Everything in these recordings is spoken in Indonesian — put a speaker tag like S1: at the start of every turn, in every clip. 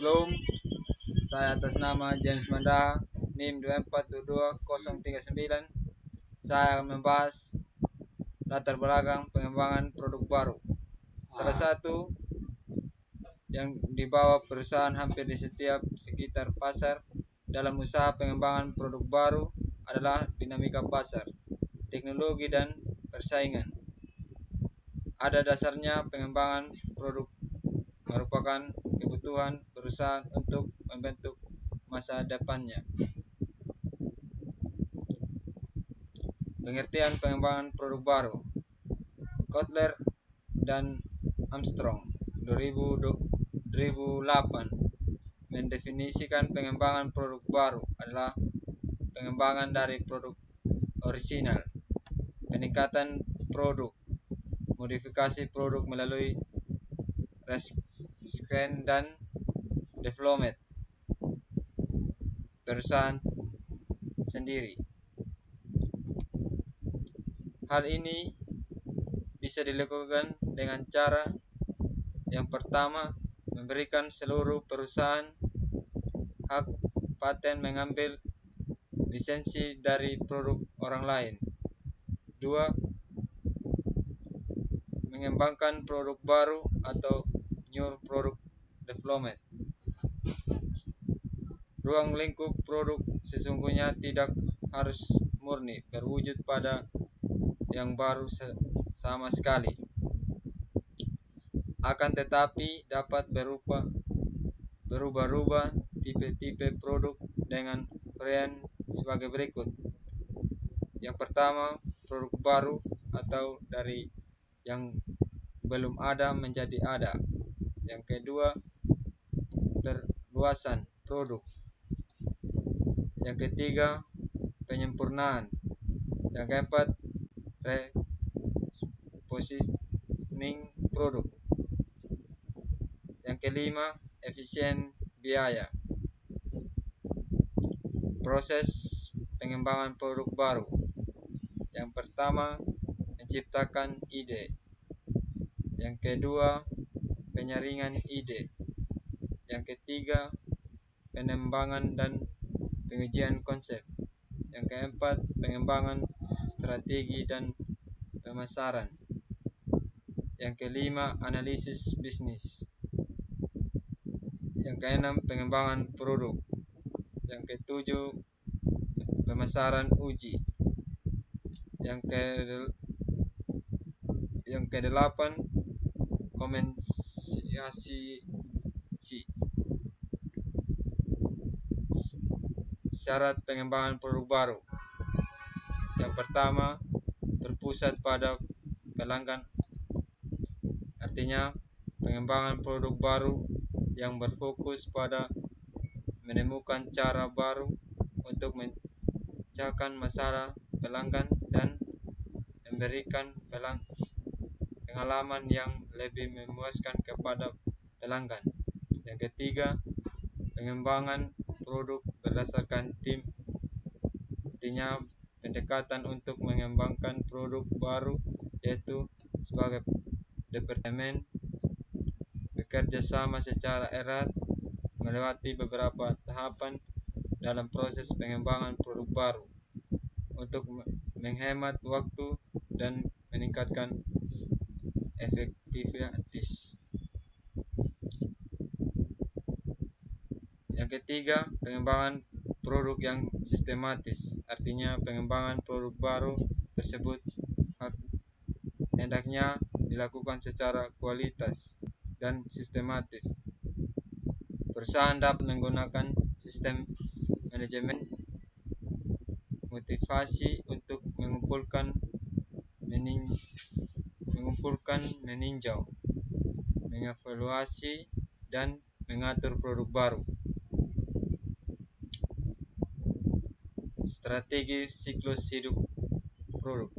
S1: Shalom, saya atas nama James Mandaha, NIM 2422039. Saya akan membahas latar belakang pengembangan produk baru. Salah satu yang dibawa perusahaan hampir di setiap sekitar pasar dalam usaha pengembangan produk baru adalah dinamika pasar, teknologi, dan persaingan. Ada dasarnya pengembangan produk merupakan kebutuhan perusahaan untuk membentuk masa depannya. Pengertian pengembangan produk baru. Kotler dan Armstrong 2008 mendefinisikan pengembangan produk baru adalah pengembangan dari produk orisinal, peningkatan produk, modifikasi produk melalui research dan development perusahaan sendiri. Hal ini bisa dilakukan dengan cara yang pertama, memberikan seluruh perusahaan hak paten mengambil lisensi dari produk orang lain. 2. Mengembangkan produk baru atau new product development. Ruang lingkup produk sesungguhnya tidak harus murni berwujud pada yang baru sama sekali, akan tetapi dapat berubah-ubah tipe-tipe produk dengan varian sebagai berikut. Yang pertama, produk baru atau dari yang belum ada menjadi ada. Yang kedua, perluasan produk. Yang ketiga, penyempurnaan. Yang keempat, repositioning produk. Yang kelima, efisien biaya. Proses pengembangan produk baru. Yang pertama, menciptakan ide. Yang kedua, penyaringan ide. Yang ketiga, pengembangan dan pengujian konsep. Yang keempat, pengembangan strategi dan pemasaran. Yang kelima, analisis bisnis. Yang keenam, pengembangan produk. Yang ketujuh, pemasaran uji. Yang kedelapan, komersialisasi. Syarat pengembangan produk baru. Yang pertama, berpusat pada pelanggan. Artinya, pengembangan produk baru yang berfokus pada menemukan cara baru untuk memecahkan masalah pelanggan dan memberikan pengalaman yang lebih memuaskan kepada pelanggan. Yang ketiga, pengembangan produk berdasarkan tim. Artinya, pendekatan untuk mengembangkan produk baru yaitu sebagai departemen bekerja sama secara erat melewati beberapa tahapan dalam proses pengembangan produk baru untuk menghemat waktu dan meningkatkan efektivitas. Yang ketiga, pengembangan produk yang sistematis. Artinya, pengembangan produk baru tersebut hendaknya dilakukan secara kualitas dan sistematis. Perusahaan dapat menggunakan sistem manajemen motivasi untuk mengumpulkan, meninjau, mengevaluasi, dan mengatur produk baru. Strategi siklus hidup produk.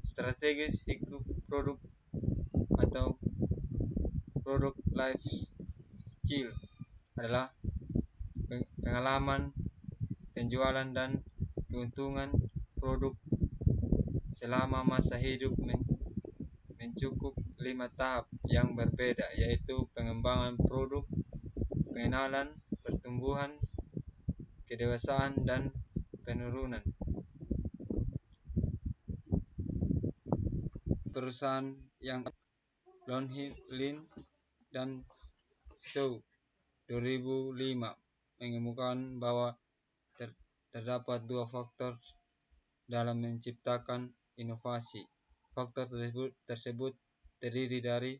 S1: Strategi siklus produk atau product life cycle adalah pengalaman penjualan dan keuntungan produk selama masa hidup mencukup 5 tahap yang berbeda, yaitu pengembangan produk, pengenalan, pertumbuhan, kedewasaan, dan penurunan. Perusahaan yang Lin dan Zhou 2005 mengemukakan bahwa terdapat dua faktor dalam menciptakan inovasi. Faktor tersebut terdiri dari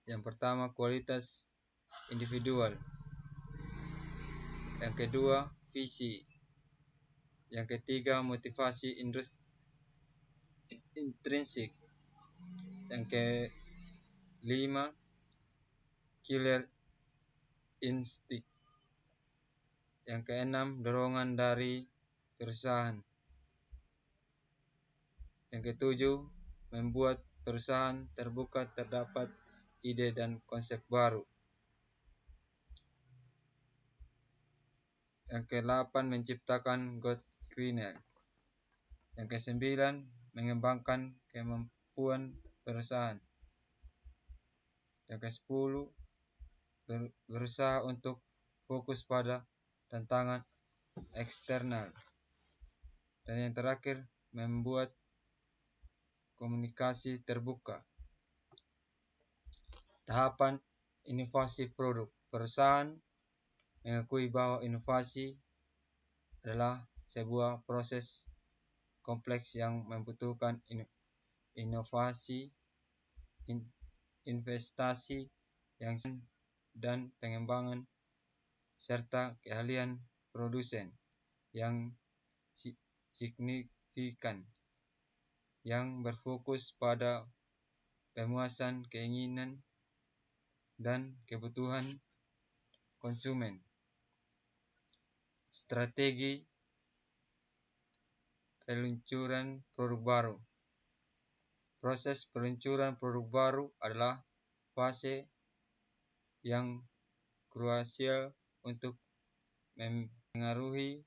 S1: yang pertama kualitas individual, yang kedua visi, yang ketiga motivasi intrinsik, yang kelima killer instinct, yang keenam dorongan dari perusahaan, yang ketujuh membuat perusahaan terbuka terdapat ide dan konsep baru, yang ke-8 menciptakan God Kernel, yang ke-9 mengembangkan kemampuan perusahaan, yang ke-10 berusaha untuk fokus pada tantangan eksternal, dan yang terakhir membuat komunikasi terbuka. Tahapan inovasi produk. Perusahaan mengakui bahwa inovasi adalah sebuah proses kompleks yang membutuhkan inovasi, investasi yang dan pengembangan serta keahlian produsen yang signifikan yang berfokus pada pemuasan keinginan dan kebutuhan konsumen. Strategi peluncuran produk baru. Proses peluncuran produk baru adalah fase yang krusial untuk mengaruhi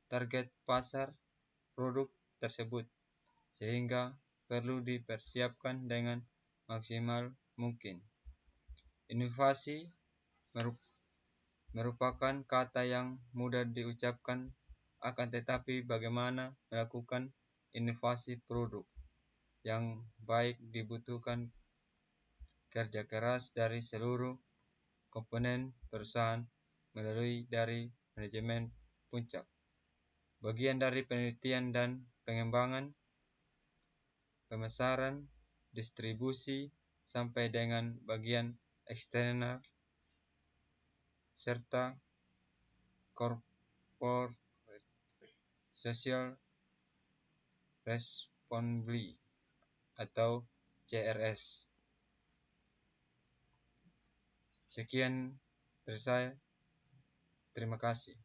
S1: target pasar produk tersebut, sehingga perlu dipersiapkan dengan maksimal mungkin. Inovasi merupakan kata yang mudah diucapkan, akan tetapi bagaimana melakukan inovasi produk yang baik dibutuhkan kerja keras dari seluruh komponen perusahaan melalui dari manajemen puncak, bagian dari penelitian dan pengembangan, pemasaran, distribusi, sampai dengan bagian eksternal serta corporate social responsibility atau CRS. Sekian dari saya. Terima kasih.